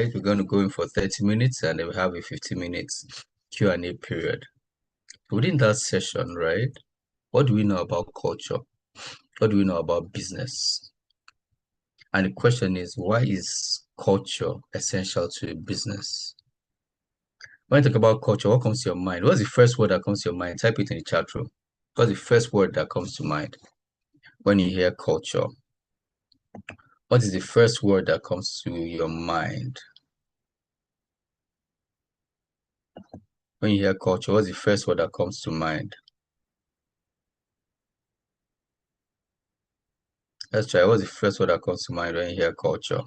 right? We're going to go in for 30 minutes and then we have a 50 minutes Q&A period. Within that session, right, what do we know about culture? What do we know about business? And the question is, why is culture essential to business? When you talk about culture, what comes to your mind? What's the first word that comes to your mind? Type it in the chat room. What's the first word that comes to mind when you hear culture? What is the first word that comes to your mind? When you hear culture, what's the first word that comes to mind? Let's try. What's the first word that comes to mind when you hear culture?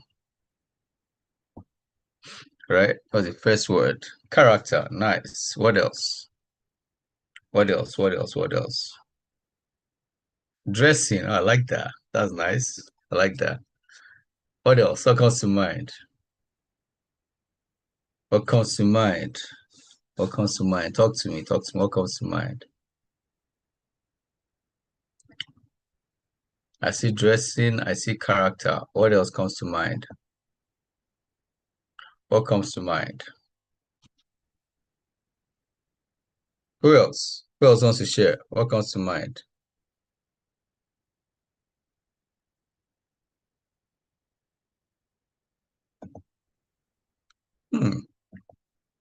Right? What's the first word? Character. Nice. What else? What else? What else? What else? Dressing. I like that. That's nice. I like that. What else? What comes to mind? What comes to mind? What comes to mind? Talk to me. Talk to me. What comes to mind? I see dressing. I see character. What else comes to mind? What comes to mind? Who else? Who else wants to share? What comes to mind?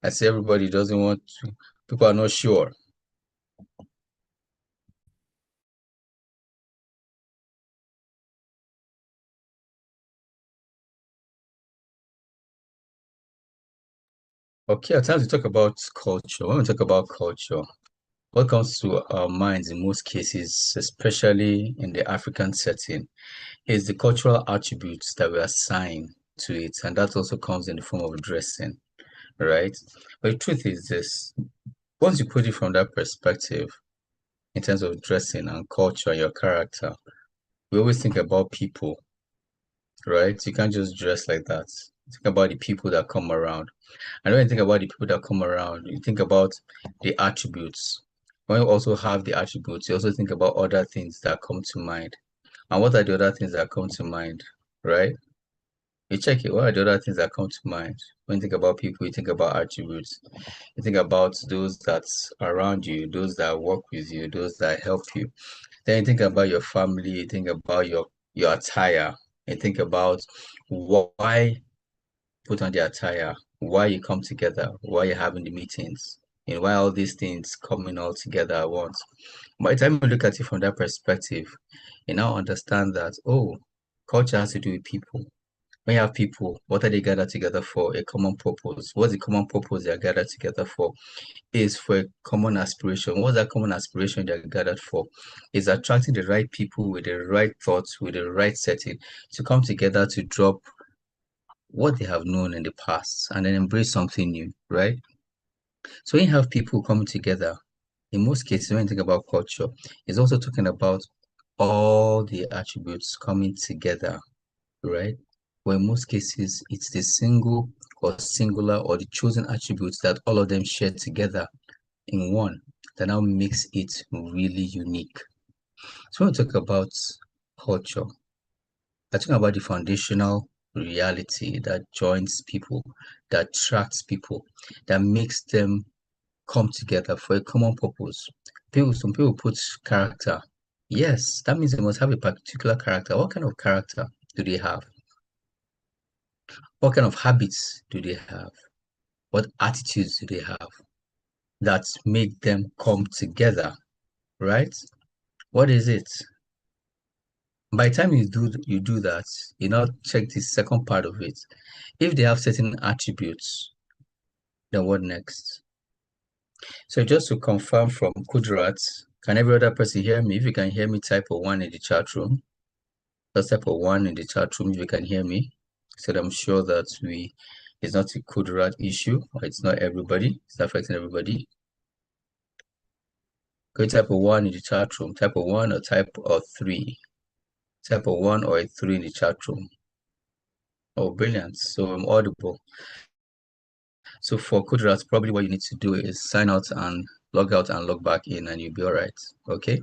I see everybody doesn't want to. People are not sure. Okay, at times we talk about culture. When we talk about culture, what comes to our minds in most cases, especially in the African setting, is the cultural attributes that we assign to it. And that also comes in the form of dressing, right? But the truth is this, once you put it from that perspective, in terms of dressing and culture and your character, we always think about people, right? You can't just dress like that. Think about the people that come around. And when you think about the people that come around, you think about the attributes. When you also have the attributes, you also think about other things that come to mind. And what are the other things that come to mind, right? You check it. What are the other things that come to mind? When you think about people, you think about attributes. You think about those that's around you, those that work with you, those that help you. Then you think about your family, you think about your attire, you think about why put on the attire, why you come together, why you're having the meetings, and why all these things coming all together at once. By the time you look at it from that perspective, you now understand that, oh, culture has to do with people. When you have people, what are they gathered together for? A common purpose. What's the common purpose they are gathered together for? Is for a common aspiration. What's that common aspiration they're gathered for? Is attracting the right people with the right thoughts, with the right setting to come together to drop what they have known in the past and then embrace something new, right? So when you have people coming together, in most cases, when you think about culture, it's also talking about all the attributes coming together, right? Where in most cases, it's the single or singular or the chosen attributes that all of them share together in one that now makes it really unique. So when we talk about culture, we're talking about the foundational reality that joins people, that attracts people, that makes them come together for a common purpose. Some people put character. Yes, that means they must have a particular character. What kind of character do they have? What kind of habits do they have? What attitudes do they have that make them come together, right? What is it? By the time you do that, you now check the second part of it. If they have certain attributes, then what next? So just to confirm from Kudrat, can every other person hear me? If you can hear me, type a 1 in the chat room. Just type a 1 in the chat room if you can hear me. So that I'm sure that it's not a Kudrat issue, or it's not everybody, it's not affecting everybody. Go type a 1 in the chat room. Type a 1 or type a 3. Type a 1 or a 3 in the chat room. Oh, brilliant. So I'm audible. So for Kudrat, probably what you need to do is sign out and log out and log back in and you'll be all right. Okay.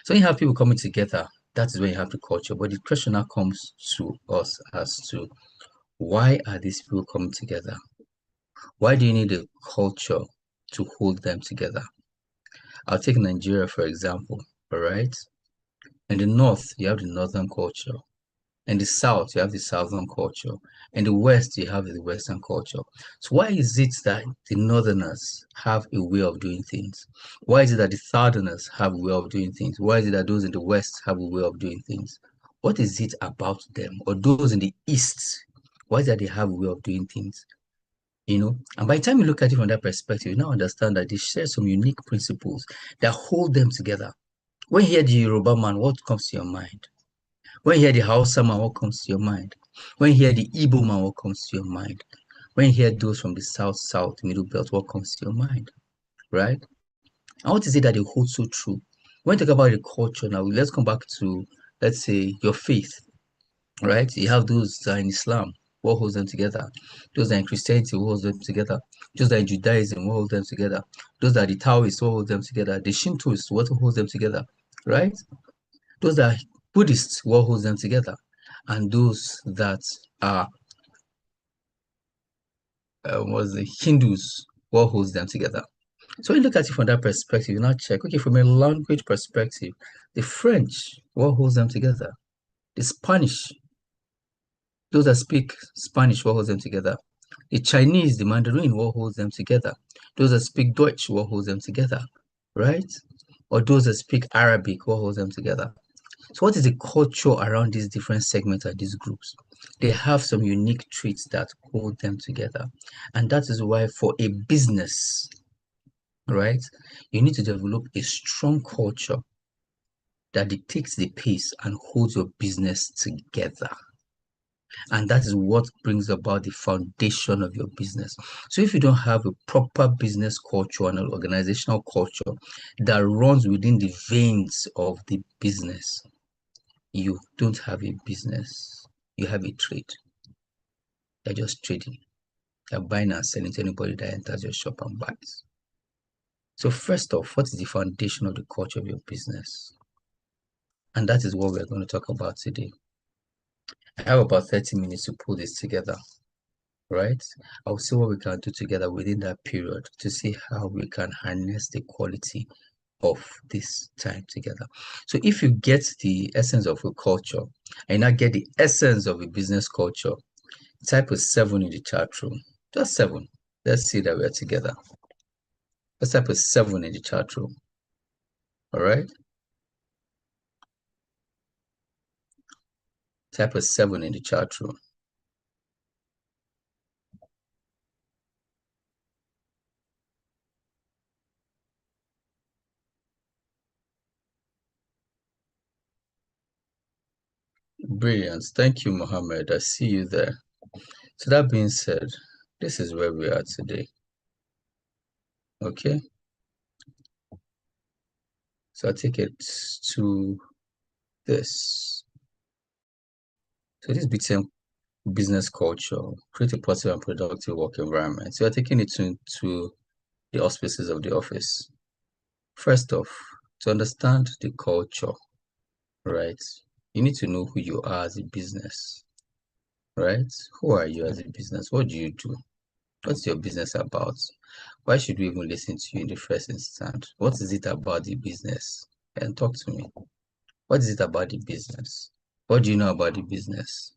So you have people coming together. That is when you have the culture. But the question now comes to us as to Why are these people coming together? Why do you need a culture to hold them together? I'll take Nigeria, for example, all right? In the north, you have the northern culture. In the south, you have the southern culture. In the west, you have the western culture. So why is it that the northerners have a way of doing things? Why is it that the southerners have a way of doing things? Why is it that those in the west have a way of doing things? What is it about them? Or those in the east, why is it that they have a way of doing things? And by the time you look at it from that perspective, you now understand that they share some unique principles that hold them together. When you hear the Yoruba man, what comes to your mind? When you hear the Hausa man, what comes to your mind? When you hear the Igbo man, what comes to your mind? When you hear those from the South, Middle Belt, what comes to your mind? Right? And what is it that they hold so true? When you talk about the culture now, let's come back to, let's say, your faith, right? You have those that are in Islam, what holds them together? Those that are in Christianity, what holds them together? Those that are in Judaism, what holds them together? Those that are the Taoists, what holds them together? The Shintoists, what holds them together? Right? Those that are Buddhists, what holds them together? And those that are was the Hindus, what holds them together? So you look at it from that perspective, you now check, okay, from a language perspective, the French, what holds them together? The Spanish, those that speak Spanish, what holds them together? The Chinese, the Mandarin, what holds them together? Those that speak Dutch, what holds them together? Right? Or those that speak Arabic, what holds them together? So what is the culture around these different segments and these groups? They have some unique traits that hold them together. And that is why for a business, right, you need to develop a strong culture that dictates the pace and holds your business together. And that is what brings about the foundation of your business. So if you don't have a proper business culture and an organizational culture that runs within the veins of the business, you don't have a business. You have a trade. You're just trading. You're buying and selling to anybody that enters your shop and buys. So first off, what is the foundation of the culture of your business? And that is what we're going to talk about today. I have about 30 minutes to pull this together, right? I'll see what we can do together within that period to see how we can harness the quality of this time together. So if you get the essence of a culture and not get the essence of a business culture, type a 7 in the chat room. Just 7. Let's see that we're together. Let's type a 7 in the chat room. All right? Type a 7 in the chat room. Brilliant. Thank you, Mohammed. I see you there. So that being said, this is where we are today. Okay? So I take it to this. So this became business culture, create a positive and productive work environment. So you're taking it to the auspices of the office. First off, to understand the culture, right? You need to know who you are as a business, right? Who are you as a business? What do you do? What's your business about? Why should we even listen to you in the first instance? What is it about the business? And talk to me. What is it about the business? What do you know about the business?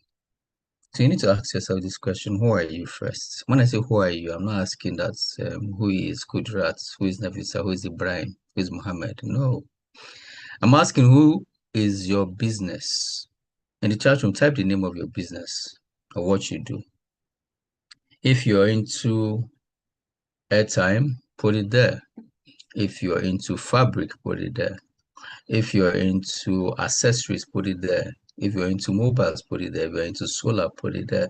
So you need to ask yourself this question: who are you first? When I say who are you, I'm not asking that who is Kudrat, who is Nafisa, who is Ibrahim, who is Muhammad. No, I'm asking who is your business. In the chat room, type the name of your business or what you do. If you're into airtime, put it there. If you're into fabric, put it there. If you're into accessories, put it there. If you're into mobiles, put it there. If you're into solar, put it there.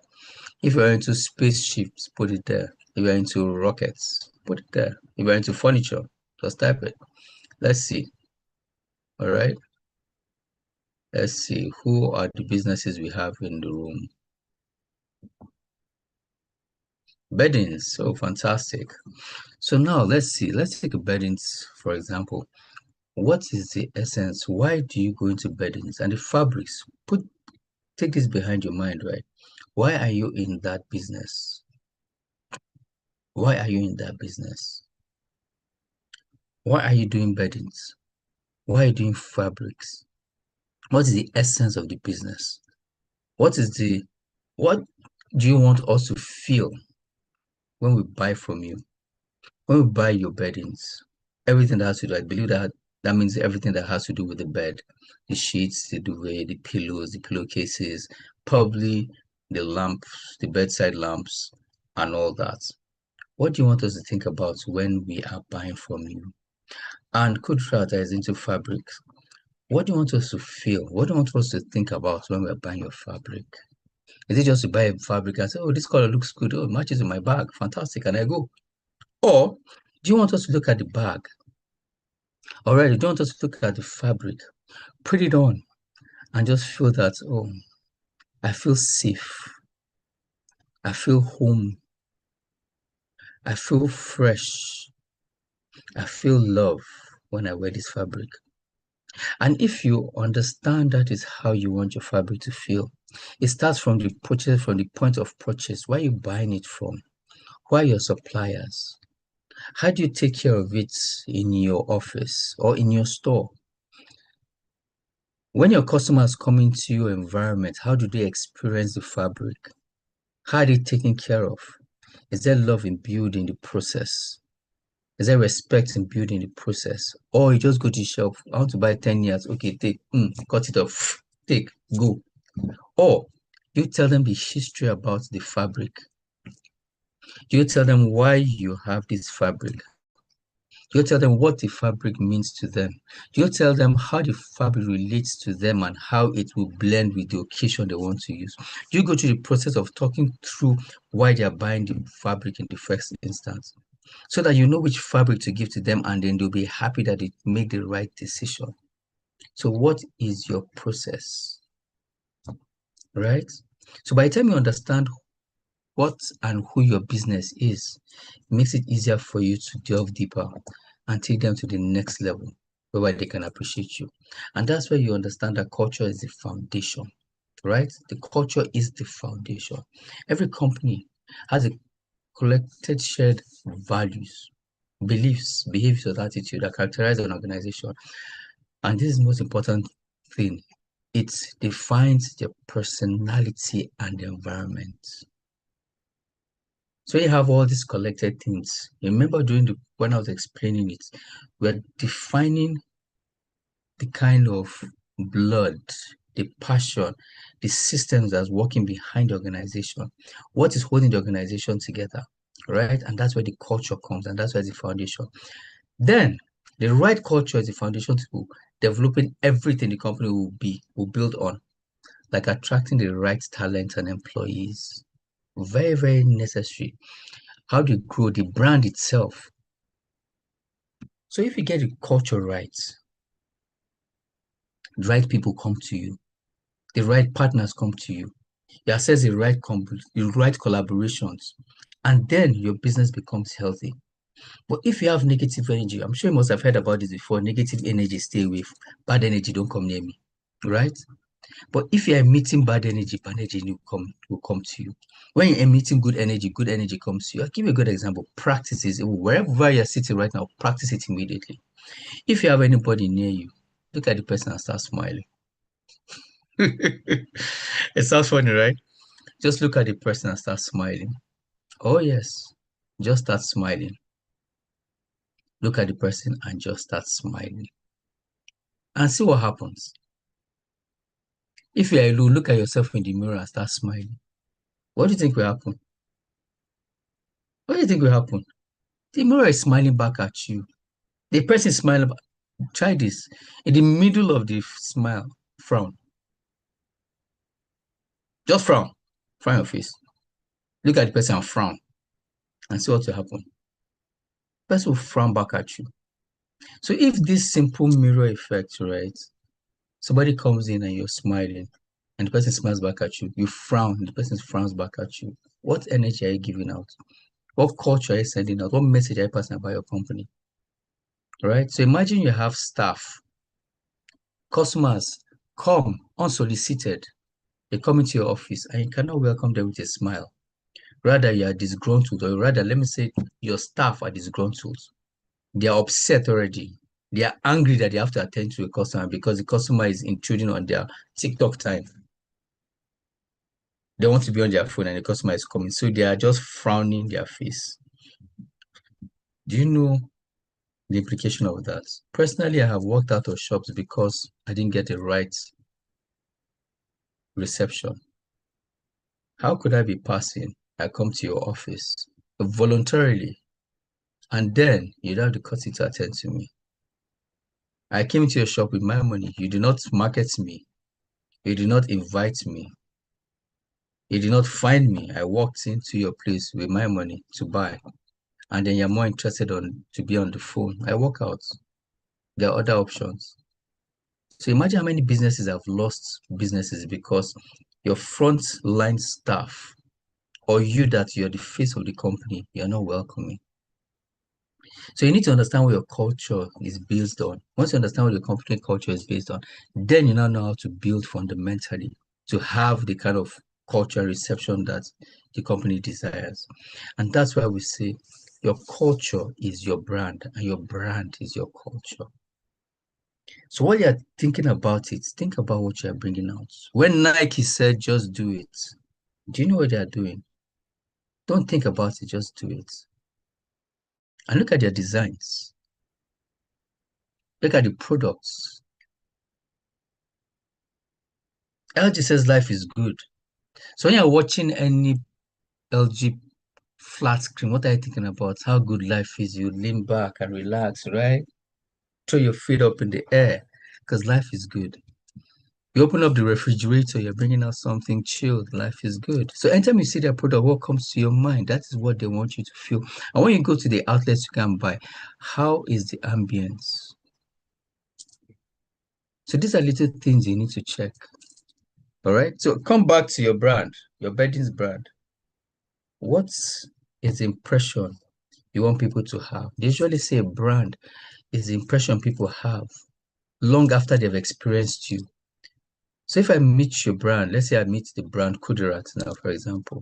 If you're into spaceships, put it there. If you're into rockets, put it there. If you're into furniture, just type it. Let's see. All right. Let's see. Who are the businesses we have in the room? Beddings. So fantastic. So now let's see. Let's take a beddings, for example. What is the essence? Why do you go into beddings and the fabrics? Take this behind your mind, right? Why are you in that business? Why are you in that business? Why are you doing beddings? Why are you doing fabrics? What is the essence of the business? What do you want us to feel when we buy from you? When we buy your beddings, everything that has to do, I believe that means everything that has to do with the bed, the sheets, the duvet, the pillows, the pillowcases, probably the lamps, the bedside lamps, and all that. What do you want us to think about when we are buying from you? And Kudrat is into fabrics. What do you want us to feel? What do you want us to think about when we're buying your fabric? Is it just to buy a fabric and say, oh, this color looks good, oh, it matches with my bag, fantastic, and I go? Or do you want us to look at the bag? Already, do you want us to look at the fabric, put it on, and just feel that, oh, I feel safe, I feel home, I feel fresh, I feel love when I wear this fabric. And if you understand that is how you want your fabric to feel, it starts from the purchase, from the point of purchase. Where are you buying it from? Who are your suppliers? How do you take care of it in your office or in your store? When your customers come into your environment, how do they experience the fabric? How are they taken care of? Is there love imbued in the process? Is there respect imbued in the process? Or you just go to the shelf, I want to buy 10 years, okay, take, cut it off, take, go. Or you tell them the history about the fabric. You tell them why you have this fabric. You tell them what the fabric means to them. You tell them how the fabric relates to them and how it will blend with the occasion they want to use. You go through the process of talking through why they are buying the fabric in the first instance, so that you know which fabric to give to them, and then they'll be happy that they make the right decision. So what is your process, right? So by the time you understand what and who your business is, it makes it easier for you to delve deeper and take them to the next level where they can appreciate you. And that's where you understand that culture is the foundation, right? The culture is the foundation. Every company has a collected shared values, beliefs, behaviors, attitude that characterize an organization. And this is the most important thing. It defines the personality and the environment. So you have all these collected things. Remember when I was explaining it, we're defining the kind of blood, the passion, the systems that's working behind the organization. What is holding the organization together, right? And that's where the culture comes, and that's where the foundation. Then the right culture is the foundation to developing everything the company will build on, like attracting the right talent and employees. Very, very necessary. How do you grow the brand itself? So if you get the culture right, the right people come to you, the right partners come to you, you assess the right collaborations, and then your business becomes healthy. But if you have negative energy, I'm sure you must have heard about this before. Negative energy, stay away. Bad energy, don't come near me, right? But if you are emitting bad energy will come to you. When you're emitting good energy comes to you. I'll give you a good example. Practices wherever you're sitting right now, practice it immediately. If you have anybody near you, look at the person and start smiling. It sounds funny, right? Just look at the person and start smiling. Oh, yes. Just start smiling. Look at the person and just start smiling. And see what happens. If you're alone, look at yourself in the mirror and start smiling. What do you think will happen? What do you think will happen? The mirror is smiling back at you. The person is smiling. Try this. In the middle of the smile, frown. Just frown. Frown your face. Look at the person and frown. And see what will happen. The person will frown back at you. So if this simple mirror effect, right? Somebody comes in and you're smiling, and the person smiles back at you. You frown, and the person frowns back at you. What energy are you giving out? What culture are you sending out? What message are you passing about your company? Right? So imagine you have staff, customers come unsolicited. They come into your office and you cannot welcome them with a smile. Rather, you are disgruntled, or rather, let me say, your staff are disgruntled. They are upset already. They are angry that they have to attend to a customer because the customer is intruding on their TikTok time. They want to be on their phone and the customer is coming. So they are just frowning their face. Do you know the implication of that? Personally, I have walked out of shops because I didn't get the right reception. How could I be passing? I come to your office voluntarily, and then you don't have the courtesy to attend to me. I came into your shop with my money. You did not market me. You did not invite me. You did not find me. I walked into your place with my money to buy, and then you're more interested to be on the phone. I walk out. There are other options. So imagine how many businesses have lost businesses because your front line staff or you that you're the face of the company, you're not welcoming. So you need to understand what your culture is based on. Once you understand what your company culture is based on, then you now know how to build fundamentally to have the kind of culture reception that the company desires. And that's why we say your culture is your brand and your brand is your culture. So while you're thinking about it, think about what you're bringing out. When Nike said, just do it, do you know what they're doing? Don't think about it, just do it. And look at their designs. Look at the products. LG says life is good. So when you're watching any LG flat screen, what are you thinking about? How good life is. You lean back and relax, right? Throw your feet up in the air because life is good. You open up the refrigerator, you're bringing out something chilled. Life is good. So anytime you see their product, what comes to your mind? That is what they want you to feel. And when you go to the outlets you can buy, how is the ambience? So these are little things you need to check. All right. So come back to your brand, your bedding's brand. What is the impression you want people to have? They usually say a brand is the impression people have long after they've experienced you. So if I meet your brand, let's say I meet the brand Kudirat now, for example.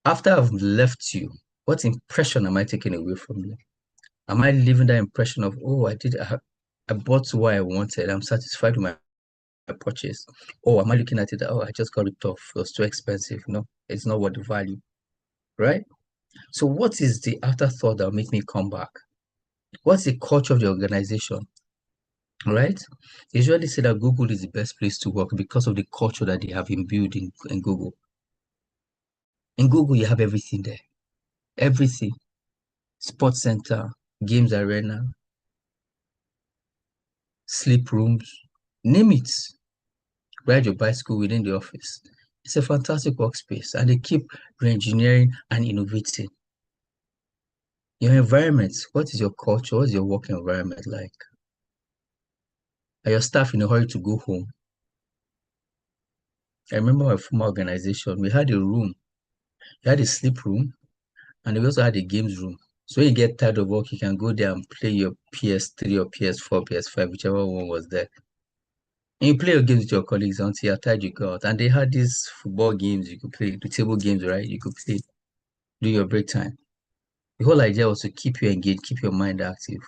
After I've left you, what impression am I taking away from you? Am I leaving that impression of, oh, I bought what I wanted, I'm satisfied with my purchase? Or am I looking at it, oh, I just got it off, it was too expensive? No, it's not worth the value, right? So what is the afterthought that will make me come back? What's the culture of the organization? Right? They usually say that Google is the best place to work because of the culture that they have imbued in Google. In Google, you have everything there. Everything. Sports center, games arena, sleep rooms, name it. Ride your bicycle within the office. It's a fantastic workspace and they keep re-engineering and innovating. Your environment, what is your culture? What is your work environment like? Are your staff in a hurry to go home? I remember my former organization, we had a room. We had a sleep room and we also had a games room. So when you get tired of work, you can go there and play your PS3 or PS4, PS5, whichever one was there. And you play your games with your colleagues until you're tired, you go out. And they had these football games you could play, the table games, right? You could play during your break time. The whole idea was to keep you engaged, keep your mind active.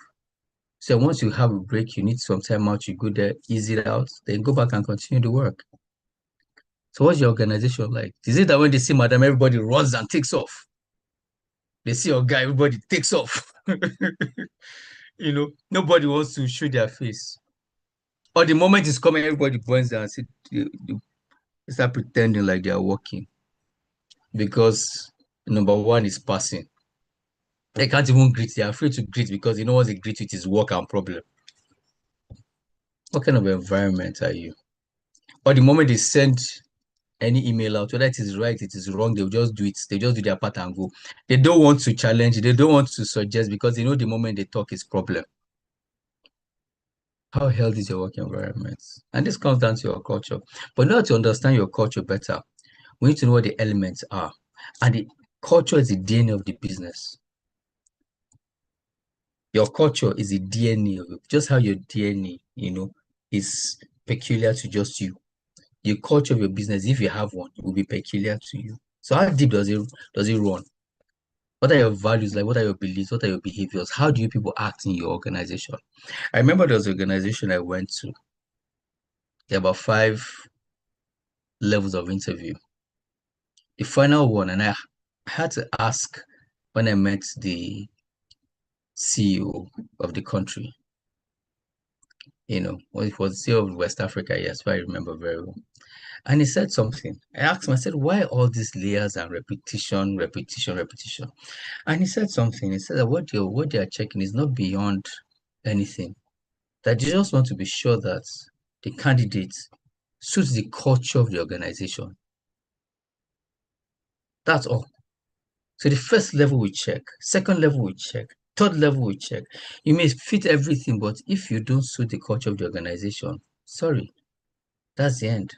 So once you have a break, you need some time out, you go there, ease it out, then go back and continue the work. So what's your organization like? Is it that when they see madam, everybody runs and takes off? They see your guy, everybody takes off. Nobody wants to show their face. Or the moment is coming, everybody burns down and they start pretending like they are working. Because number one is passing. They can't even greet. They're afraid to greet because they know once they greet it is work and problem. What kind of environment are you? Or the moment they send any email out, whether it is right, it is wrong, they'll just do it. They just do their part and go. They don't want to challenge, they don't want to suggest because they know the moment they talk is problem. How healthy is your work environment? And this comes down to your culture. But in order to understand your culture better, we need to know what the elements are. And the culture is the DNA of the business. Your culture is the DNA of it. Just how your DNA, is peculiar to just you. the culture of your business, if you have one, will be peculiar to you. So how deep does it run? What are your values like? What are your beliefs? What are your behaviors? How do you people act in your organization? I remember there was an organization I went to. There were about 5 levels of interview. The final one, and I had to ask when I met the CEO of the country, well, it was CEO of West Africa, yes, if I remember very well. And he said something. I asked him, I said, why all these layers and repetition, repetition, repetition? And he said something. He said that what they are checking is not beyond anything. That they just want to be sure that the candidate suits the culture of the organization. That's all. So the first level we check, second level we check, third level we check. You may fit everything, but if you don't suit the culture of the organization, sorry, that's the end.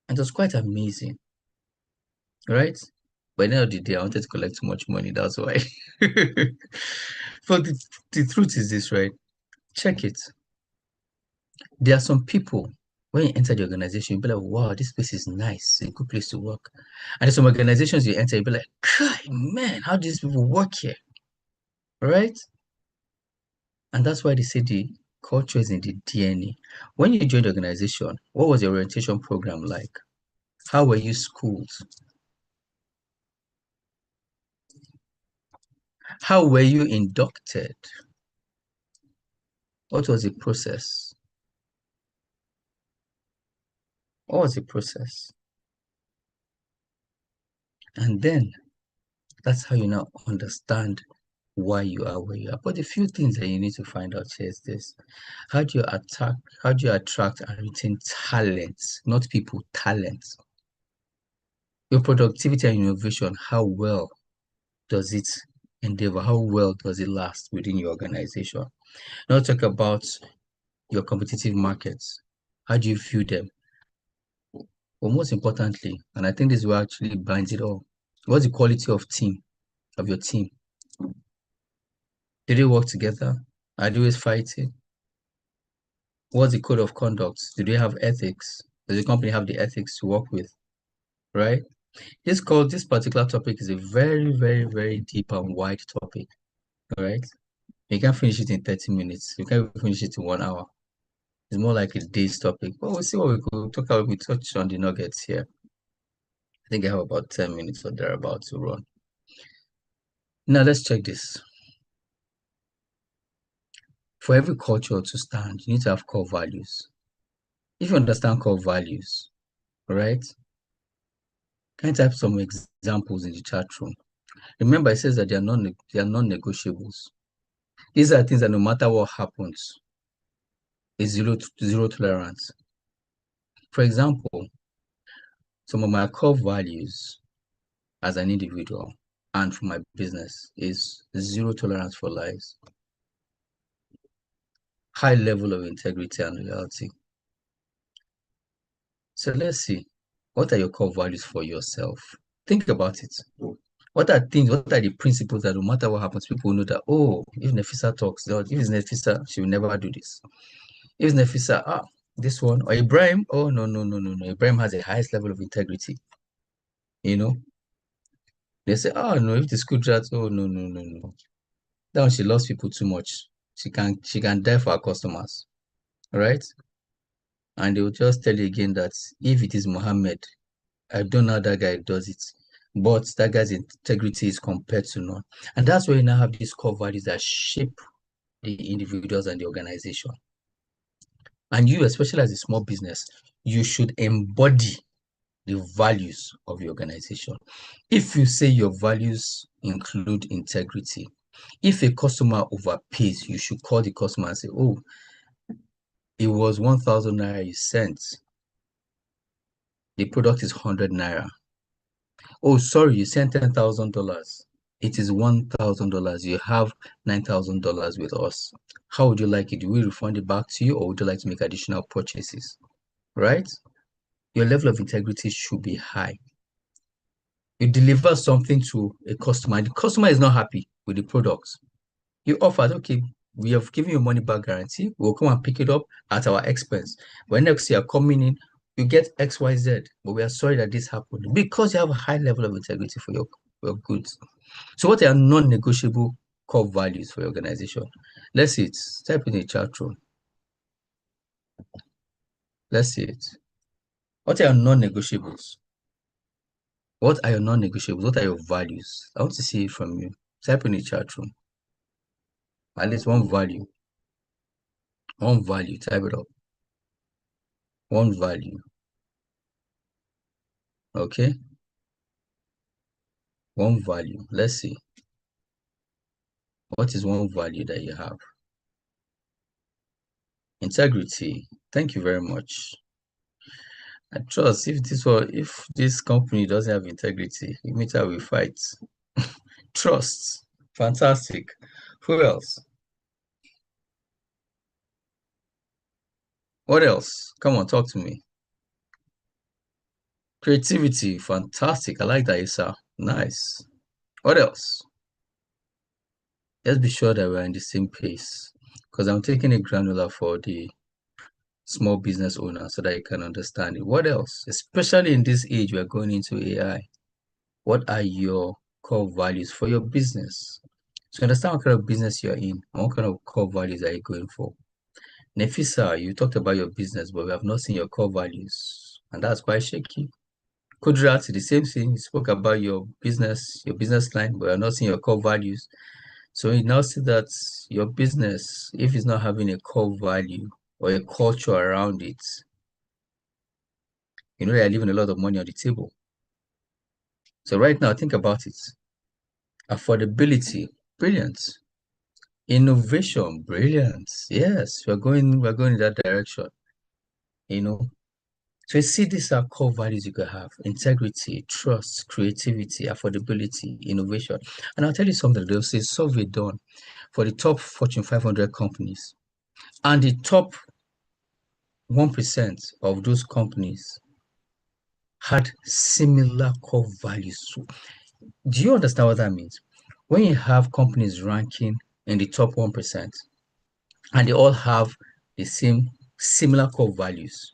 And it was quite amazing, right? By the end of the day, I wanted to collect too much money. That's why. But the truth is this, right? Check it. There are some people, when you enter the organization, you'll be like, wow, this place is nice. It's a good place to work. And there's some organizations you enter, you'll be like, God, man, how do these people work here? Right? And that's why they say the culture is in the DNA. When you joined the organization, what was your orientation program like? How were you schooled? How were you inducted? What was the process? What was the process? And then that's how you now understand why you are where you are. But the few things that you need to find out here is this. How do you attract and retain talents, not people, talents? Your productivity and innovation, how well does it endeavor? How well does it last within your organization? Now talk about your competitive markets. How do you view them? But most importantly, and I think this will actually binds it all, what's the quality of your team? Do they work together? Are they always fighting? What's the code of conduct? Do they have ethics? Does the company have the ethics to work with? Right? This particular topic is a very, very, very deep and wide topic. All right. You can't finish it in 30 minutes. You can't finish it in 1 hour. It's more like a day's topic. But we'll see what we could talk about. We touch on the nuggets here. I think I have about 10 minutes or thereabouts to run. Now let's check this. For every culture to stand, you need to have core values. If you understand core values, right? Can I type some examples in the chat room? Remember, it says that they are non-negotiables. These are things that no matter what happens, is zero tolerance. For example, some of my core values as an individual and for my business is zero tolerance for lies, high level of integrity and loyalty. So let's see, what are your core values for yourself? Think about it. What are the principles that no matter what happens, people know that, oh, if Nefisa talks, if it's Nefisa, she will never do this. If it's Nefisa, this one, or Ibrahim, oh, no. Ibrahim has the highest level of integrity. They say, oh, no, if the school drops, oh, no. That one, she loves people too much. She can die for her customers, right? And they will just tell you again that if it is Muhammad, I don't know how that guy does it, but that guy's integrity is compared to none. And that's where you now have these core values that shape the individuals and the organization. And you, especially as a small business, you should embody the values of your organization. If you say your values include integrity, if a customer overpays, you should call the customer and say, oh, it was 1,000 naira you sent. The product is 100 naira. Oh, sorry, you sent $10,000. It is $1,000. You have $9,000 with us. How would you like it? Do we refund it back to you, or would you like to make additional purchases? Right? Your level of integrity should be high. You deliver something to a customer, and the customer is not happy with the product. You offered, okay, we have given you money back guarantee. We'll come and pick it up at our expense. When next year coming in, You get XYZ, but we are sorry that this happened because you have a high level of integrity for your goods. So what are non-negotiable core values for your organization? Let's see it. Type in the chat room. Let's see it. What are your non-negotiables? What are your non-negotiables? What are your values? I want to see it from you. Type in the chat room. At least one value. One value. Type it up. One value. Okay. One value. Let's see. What is one value that you have? Integrity. Thank you very much. I trust if this company doesn't have integrity, it means I will fight. Trust. Fantastic. Who else? What else? Come on, talk to me. Creativity. Fantastic. I like that, Isa. Nice. What else? Let's be sure that we're in the same pace. Because I'm taking it granular for the small business owner so that you can understand it. What else? Especially in this age, we're going into AI. What are your core values for your business? So understand what kind of business you're in and what kind of core values are you going for. Nefisa, you talked about your business, but we have not seen your core values, and that's quite shaky. Kudrat, the same thing. You spoke about your business line, but we are not seeing your core values. So you now see that your business, if it's not having a core value or a culture around it, you know you're leaving a lot of money on the table. So right now, think about it. Affordability, brilliant. Innovation, brilliant. Yes, we're going in that direction. You know, so you see, these are core values you could have: integrity, trust, creativity, affordability, innovation. And I'll tell you something, there'll say survey done for the top Fortune 500 companies. And the top 1% of those companies had similar core values. So, do you understand what that means? When you have companies ranking in the top 1% and they all have the same similar core values,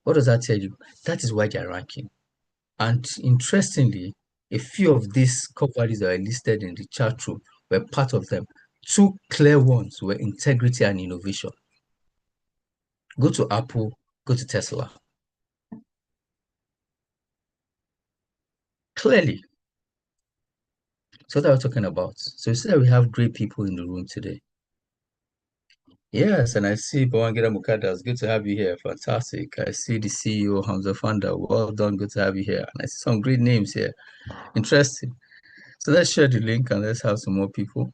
what does that tell you? That is why they're ranking. And interestingly, a few of these core values that are listed in the chat room were part of them. Two clear ones were integrity and innovation. Go to Apple, go to Tesla. Clearly. So what are we talking about? So you see that we have great people in the room today. Yes, and I see Bawangida Mukadas. Good to have you here. Fantastic. I see the CEO, Hamza Fanda. Well done. Good to have you here. And I see some great names here. Interesting. So let's share the link and let's have some more people.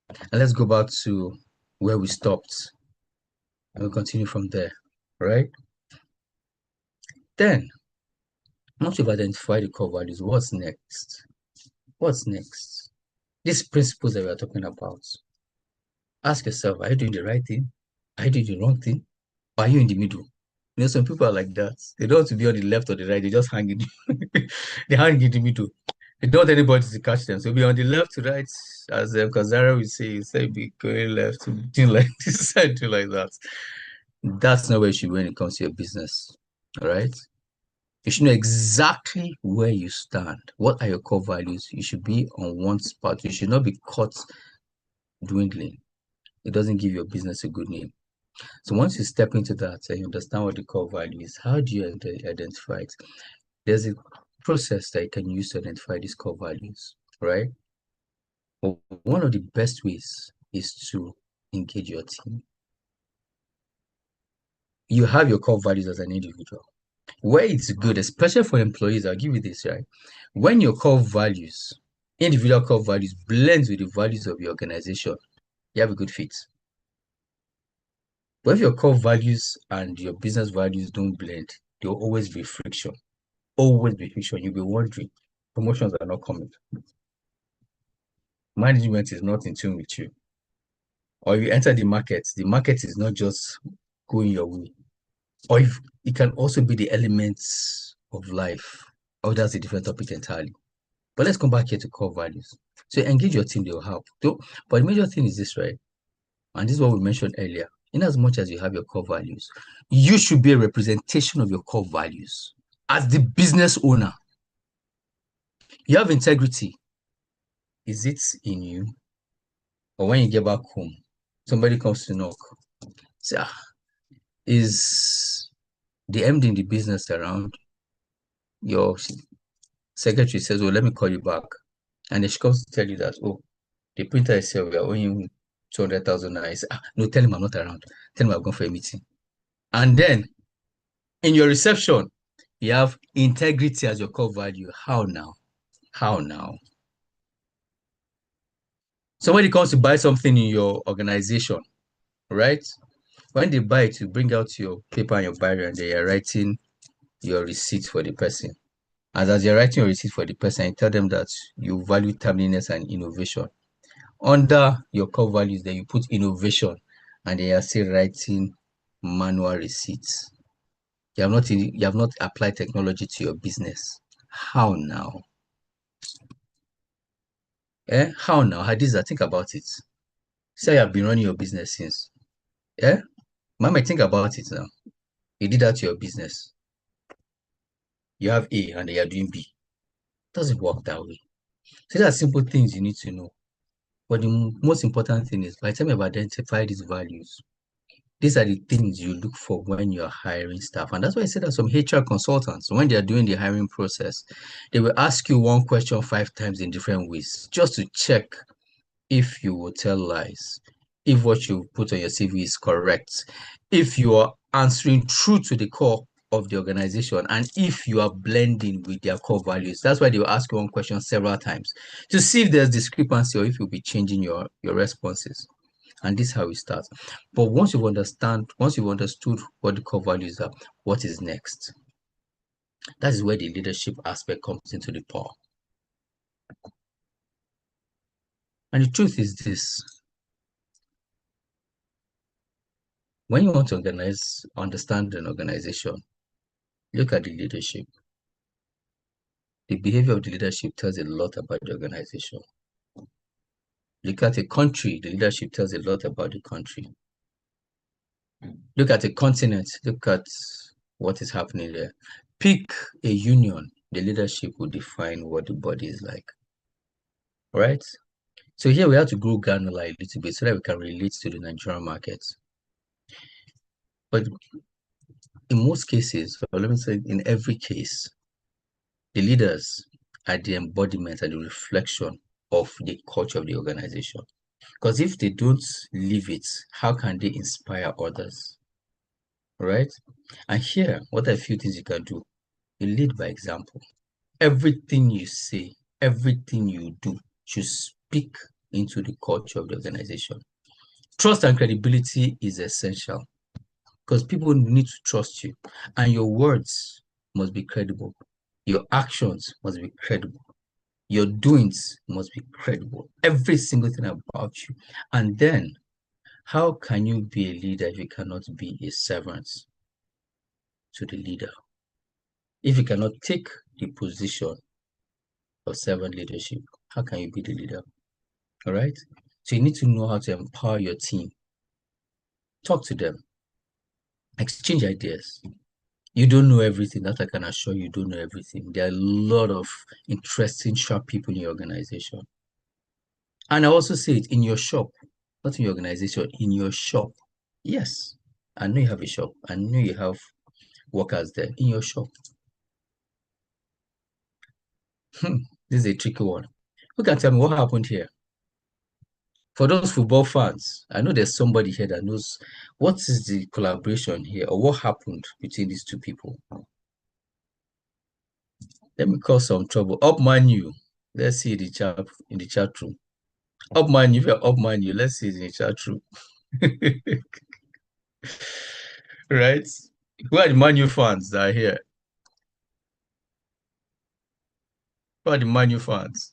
And let's go back to where we stopped. And we'll continue from there. Right? Then, once you've identified the core values, what's next? What's next? These principles that we are talking about. Ask yourself, are you doing the right thing? Are you doing the wrong thing? Or are you in the middle? You know, some people are like that. They don't want to be on the left or the right. They just hang in. They hang in the middle. They don't want anybody to catch them. So be on the left to right, as Kazara will say be going left to do like this and do like that. That's not where you should be when it comes to your business. All right. You should know exactly where you stand. What are your core values? You should be on one spot. You should not be caught dwindling. It doesn't give your business a good name. So once you step into that and you understand what the core value is, how do you identify it? There's a process that you can use to identify these core values, right? Well, one of the best ways is to engage your team. You have your core values as an individual. Where it's good, especially for employees, I'll give you this, right? When your core values, individual core values, blends with the values of your organization, you have a good fit. But if your core values and your business values don't blend, there will always be friction. Always be friction. You'll be wondering, promotions are not coming. Management is not in tune with you. Or you enter the market is not just going your way. Or if it can also be the elements of life. Oh, that's a different topic entirely. But let's come back here to core values. So engage your team, they will help. But the major thing is this, right? And this is what we mentioned earlier. in as much as you have your core values, you should be a representation of your core values. As the business owner, you have integrity. Is it in you? Or when you get back home, somebody comes to knock, say, is the MD in the business around? Your secretary says, well, let me call you back. And then she comes to tell you that, oh, the printer is here, we are owing you 200,000 naira. Say, no, tell him I'm not around. Tell him I'm going for a meeting. And then in your reception, you have integrity as your core value. How now? How now? Somebody comes to buy something in your organization, right? When they buy it, you bring out your paper and your diary and they are writing your receipt for the person. And as you're writing your receipt for the person, you tell them that you value timeliness and innovation. Under your core values, then you put innovation and they are still writing manual receipts. You have not applied technology to your business. How now? How now? Hadiza, think about it. Say I've been running your business since. Mama, think about it now. You did that to your business. You have A and they are doing B. It doesn't work that way. So there are simple things you need to know. But the most important thing is by the time you've identified these values, these are the things you look for when you're hiring staff. And that's why I said that some HR consultants, when they're doing the hiring process, they will ask you one question 5 times in different ways just to check if you will tell lies, if what you put on your CV is correct, if you are answering true to the core of the organization, and if you are blending with their core values. That's why they will ask you one question several times to see if there's discrepancy or if you'll be changing your responses. And this is how it starts. But once you've understood what the core values are, what is next? That is where the leadership aspect comes into the power. And the truth is this: when you want to understand an organization, look at the leadership. The behavior of the leadership tells a lot about the organization. Look at a country, the leadership tells a lot about the country. Look at a continent, look at what is happening there. Pick a union, the leadership will define what the body is like. Right? So here we have to grow granular a little bit so that we can relate to the Nigerian market. But in most cases, or let me say in every case, the leaders are the embodiment and the reflection of the culture of the organization. Because if they don't live it, how can they inspire others? Right? And here, what are a few things you can do? You lead by example. Everything you say, everything you do should speak into the culture of the organization. Trust and credibility is essential because people need to trust you, and your words must be credible. Your actions must be credible. Your doings must be credible. Every single thing about you. And then, how can you be a leader if you cannot be a servant to the leader? If you cannot take the position of servant leadership, how can you be the leader? All right? So you need to know how to empower your team. Talk to them. Exchange ideas. You don't know everything. That I can assure you, don't know everything. There are a lot of interesting, sharp people in your organization. And I also say it in your shop, not in your organization, in your shop. Yes, I know you have a shop. I know you have workers there in your shop. This is a tricky one. Who can tell me what happened here? For those football fans, I know there's somebody here that knows what is the collaboration here or what happened between these two people. Let me cause some trouble. Up Manu. Let's see the chat in the chat room. Up Manu, if you're up Manu, let's see it in the chat room. Right? Who are the Manu fans that are here? Who are the Manu fans?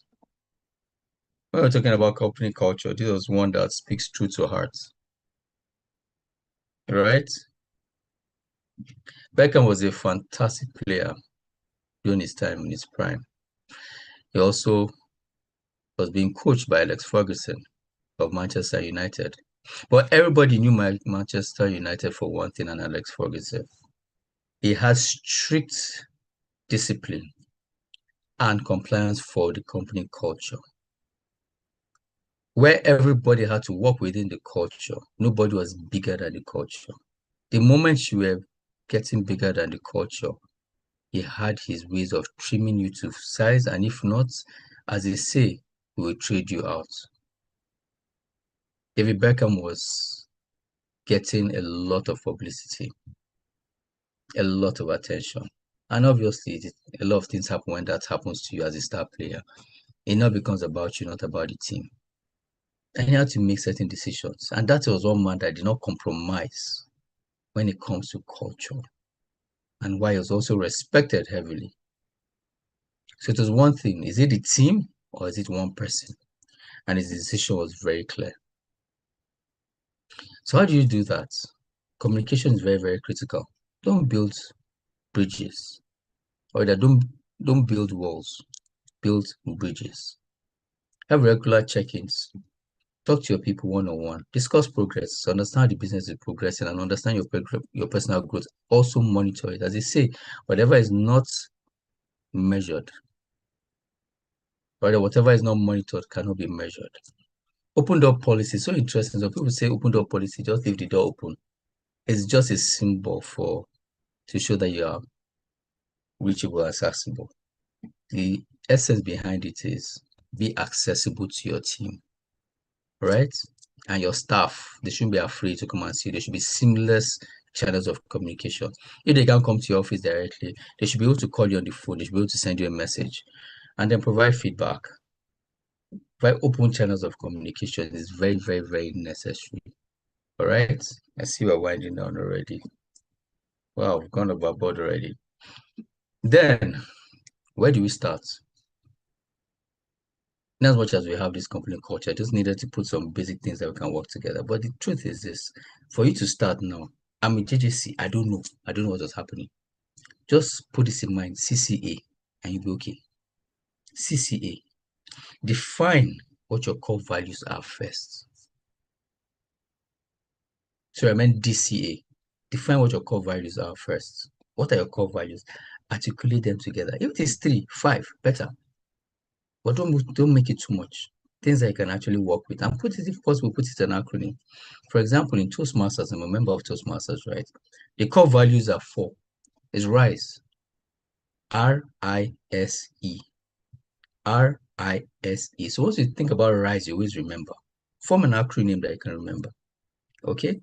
When we're talking about company culture, this was one that speaks true to heart. Right? Beckham was a fantastic player during his time in his prime. He also was being coached by Alex Ferguson of Manchester United. But everybody knew Manchester United for one thing, and Alex Ferguson. He has strict discipline and compliance for the company culture, where everybody had to work within the culture. Nobody was bigger than the culture. The moment you were getting bigger than the culture, he had his ways of trimming you to size, and if not, as they say, he will trade you out. David Beckham was getting a lot of publicity, a lot of attention. And obviously, a lot of things happen when that happens to you as a star player. It now becomes about you, not about the team. And he had to make certain decisions. And that was one man that did not compromise when it comes to culture, and why he was also respected heavily. So it was one thing, is it the team or is it one person? And his decision was very clear. So how do you do that? Communication is very, very critical. Don't build bridges, or that don't build walls, build bridges. Have regular check-ins. Talk to your people one-on-one. Discuss progress. Understand how the business is progressing and understand your personal growth. Also monitor it. As they say, whatever is not measured, or whatever is not monitored cannot be measured. Open door policy. So interesting. So people say open door policy, just leave the door open. It's just a symbol to show that you are reachable, accessible. The essence behind it is be accessible to your team, right? And your staff. They shouldn't be afraid to come and see you. There should be seamless channels of communication. If they can't come to your office directly, they should be able to call you on the phone. They should be able to send you a message and then provide feedback. Provide open channels of communication is very, very, very necessary. All right. I see we're winding down already. Wow, we've gone overboard already. Then, where do we start? In as much as we have this company culture, I just needed to put some basic things that we can work together. But the truth is this, for you to start now, I'm in JJC, I don't know what was happening. Just put this in mind, CCA, and you'll be okay. CCA, define what your core values are first. So I meant DCA, define what your core values are first. What are your core values? Articulate them together. If it is 3, 5, better. But don't make it too much. Things that you can actually work with, and put it, if possible, put it in an acronym. For example, in Toastmasters, I'm a member of Toastmasters, right? The core values are 4. It's RISE. RISE. RISE. So once you think about RISE, you always remember. Form an acronym that you can remember. Okay?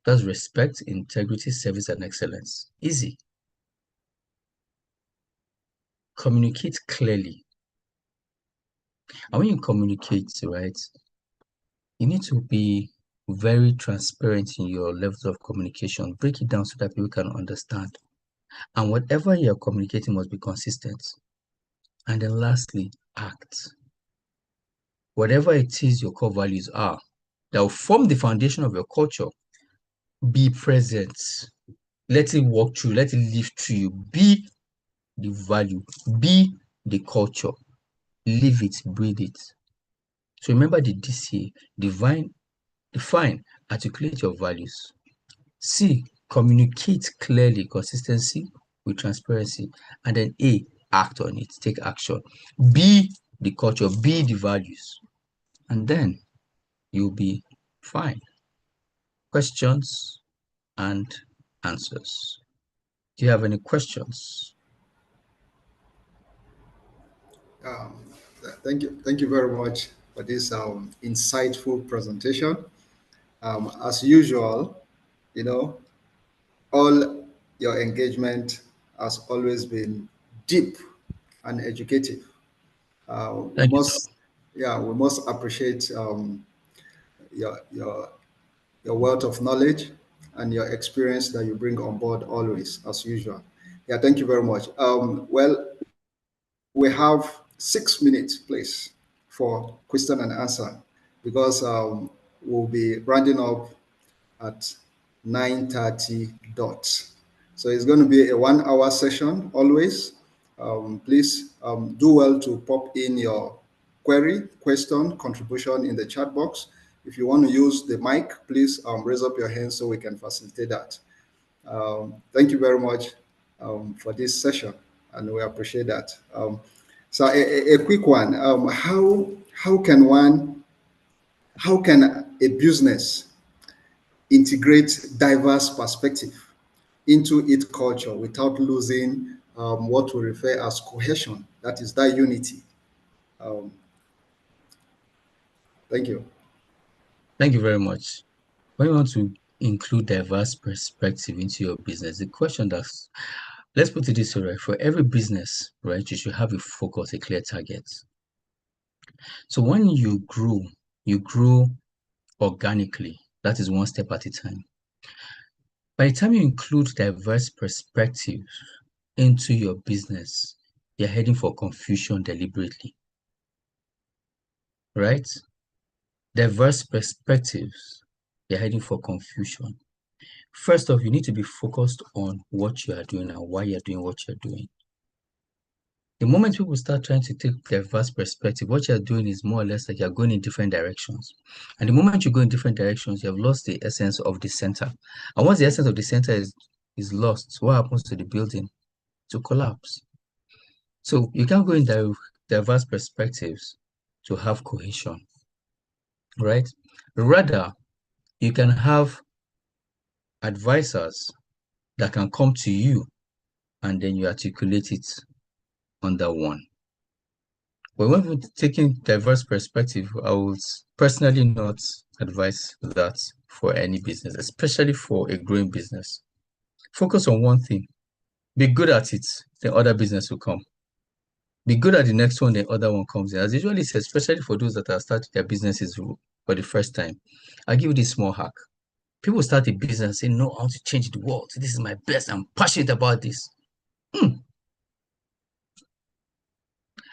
That's respect, integrity, service, and excellence. Easy. Communicate clearly. And when you communicate, right, you need to be very transparent in your levels of communication. Break it down so that people can understand. And whatever you're communicating must be consistent. And then lastly, act. Whatever it is your core values are, that will form the foundation of your culture, be present. Let it walk through, let it live through you. Be the value, be the culture. Live it, breathe it. So remember the DCA, define, articulate your values. C, communicate clearly, consistency with transparency. And then A, act on it, take action. Be the culture, be the values. And then you'll be fine. Questions and answers. Do you have any questions? Um, thank you very much for this insightful presentation. As usual, you know, all your engagement has always been deep and educative. We Thank you, sir. must, yeah, we must appreciate your your wealth of knowledge and your experience that you bring on board always, as usual. Yeah, thank you very much. Well, we have 6 minutes, please, for question and answer, because we'll be rounding up at 9:30 dot. So it's going to be a 1 hour session always. Please do well to pop in your query, question, contribution in the chat box If you want to use the mic, please raise up your hand so we can facilitate that. Thank you very much for this session, and we appreciate that. So a quick one: how can one how can a business integrate diverse perspective into its culture without losing what we refer as cohesion? That is that unity. Um, thank you. Thank you very much. When you want to include diverse perspective into your business, the question that's let's put it this way, right? For every business, right, you should have a focus, a clear target. So when you grow organically. That is one step at a time. By the time you include diverse perspectives into your business, you're heading for confusion deliberately, right? Diverse perspectives, you're heading for confusion. First off, you need to be focused on what you are doing and why you're doing what you're doing. The moment people start trying to take diverse perspective, what you're doing is more or less like you're going in different directions. And the moment you go in different directions, you have lost the essence of the center. And once the essence of the center is lost, what happens to the building? To collapse. So you can't go in diverse perspectives to have cohesion, right? Rather, you can have advisors that can come to you and then you articulate it under one. But when we're taking diverse perspective, I would personally not advise that for any business, especially for a growing business. Focus on one thing. Be good at it, then other business will come. Be good at the next one, then other one comes in. As usually said, especially for those that are starting their businesses for the first time, I'll give you this small hack. People start a business and say, no, I want to change the world. This is my best. I'm passionate about this.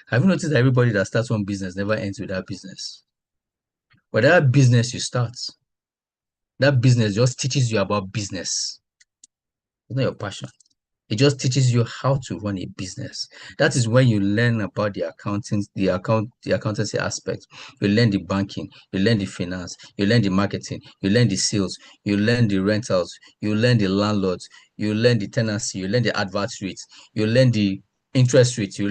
Have you noticed that everybody that starts one business never ends with that business? But that business you start, that business just teaches you about business. It's not your passion. It just teaches you how to run a business. That is when you learn about the accountancy aspect. You learn the banking, you learn the finance, you learn the marketing, you learn the sales, you learn the rentals, you learn the landlords, you learn the tenancy, you learn the advert rates, you learn the interest rates, you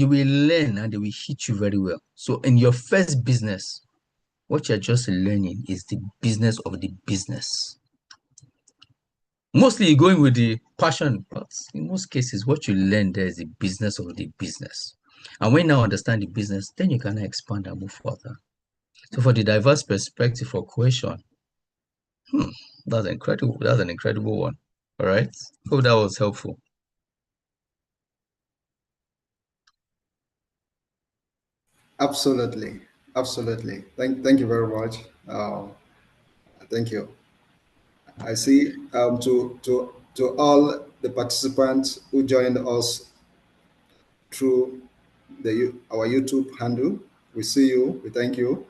will learn and they will hit you very well. So in your first business, what you're just learning is the business of the business. Mostly you're going with the passion, but in most cases, what you learn there is the business of the business. And when you now understand the business, then you can expand and move further. So for the diverse perspective for cohesion, that's incredible. That's an incredible one. All right. Hope that was helpful. Absolutely, absolutely. Thank you very much. Thank you. I see. To all the participants who joined us through our YouTube handle, we see you. We thank you.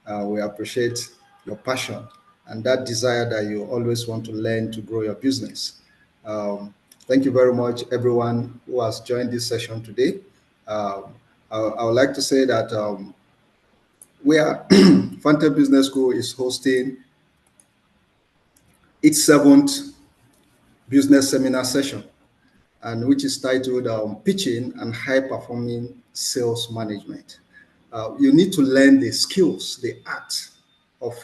We appreciate your passion and that desire that you always want to learn to grow your business. Thank you very much, everyone who has joined this session today. I would like to say that where Fantel Business School is hosting its seventh business seminar session, and which is titled Pitching and High Performing Sales Management. You need to learn the skills, the art of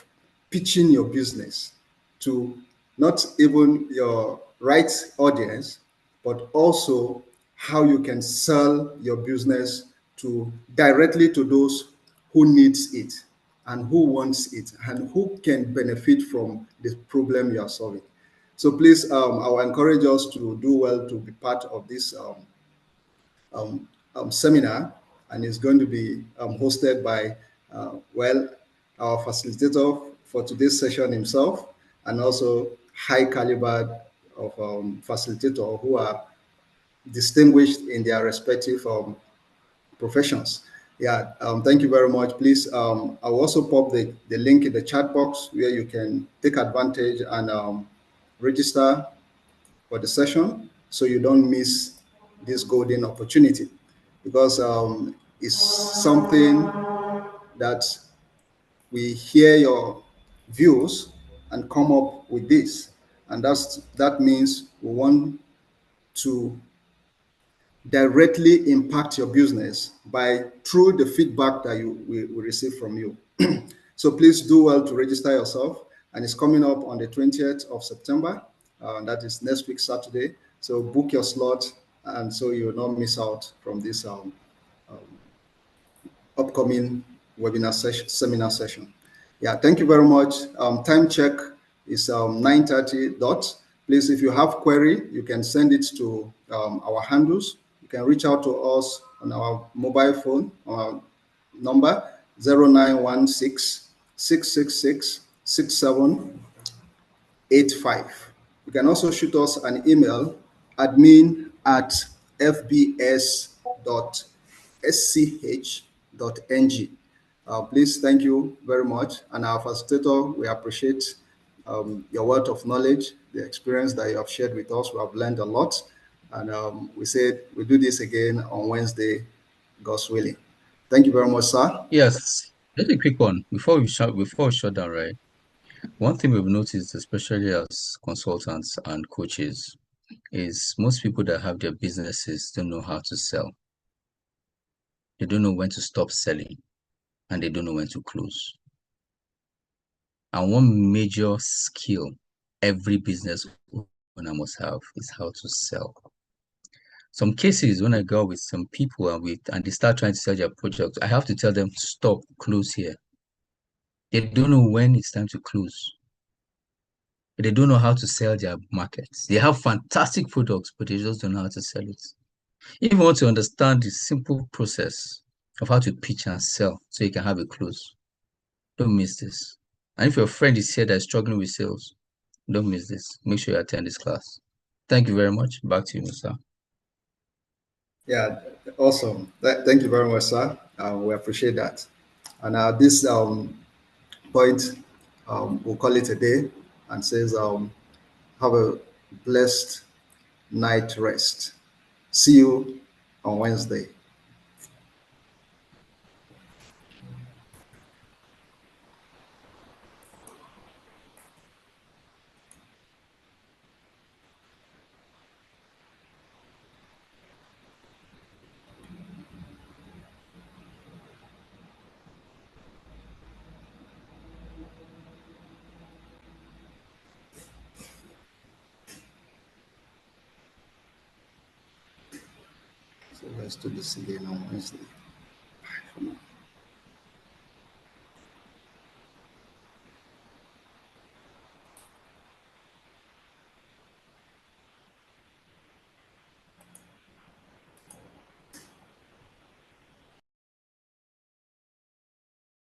pitching your business to not even your right audience, but also how you can sell your business to directly to those who needs it and who wants it and who can benefit from the problem you are solving. So please, I will encourage us to do well to be part of this seminar, and it's going to be hosted by, our facilitator for today's session himself, and also high caliber of facilitator who are distinguished in their respective professions. Yeah, thank you very much. Please, I'll also pop the link in the chat box where you can take advantage and register for the session so you don't miss this golden opportunity, because it's something that we hear your views and come up with this. And that means we want to directly impact your business by through the feedback that we receive from you. So please do well to register yourself, and it's coming up on the 20th of September. That is next week Saturday. So book your slot, and so you will not miss out from this upcoming seminar session. Yeah, thank you very much. Time check is 9:30 dot. Please, if you have query, you can send it to our handles. You can reach out to us on our mobile phone number 0916 666 6785. You can also shoot us an email, admin at fbs.sch.ng. Please, thank you very much. And our facilitator, we appreciate your wealth of knowledge, the experience that you have shared with us. We have learned a lot. And we said we'll do this again on Wednesday, God's willing. Thank you very much, sir. Yes, just a quick one before we shut down, right? One thing we've noticed, especially as consultants and coaches, is most people that have their businesses don't know how to sell. They don't know when to stop selling, and they don't know when to close. And one major skill every business owner must have is how to sell. Some cases, when I go with some people and they start trying to sell their project, I have to tell them, stop, close here. They don't know when it's time to close. They don't know how to sell their markets. They have fantastic products, but they just don't know how to sell it. If you want to understand the simple process of how to pitch and sell so you can have a close, don't miss this. And if your friend is here that's struggling with sales, don't miss this. Make sure you attend this class. Thank you very much. Back to you, Musa. Yeah, awesome. Thank you very much, sir. We appreciate that. And this point, we'll call it a day and says, have a blessed night rest. See you on Wednesday. So let's do this again on Wednesday.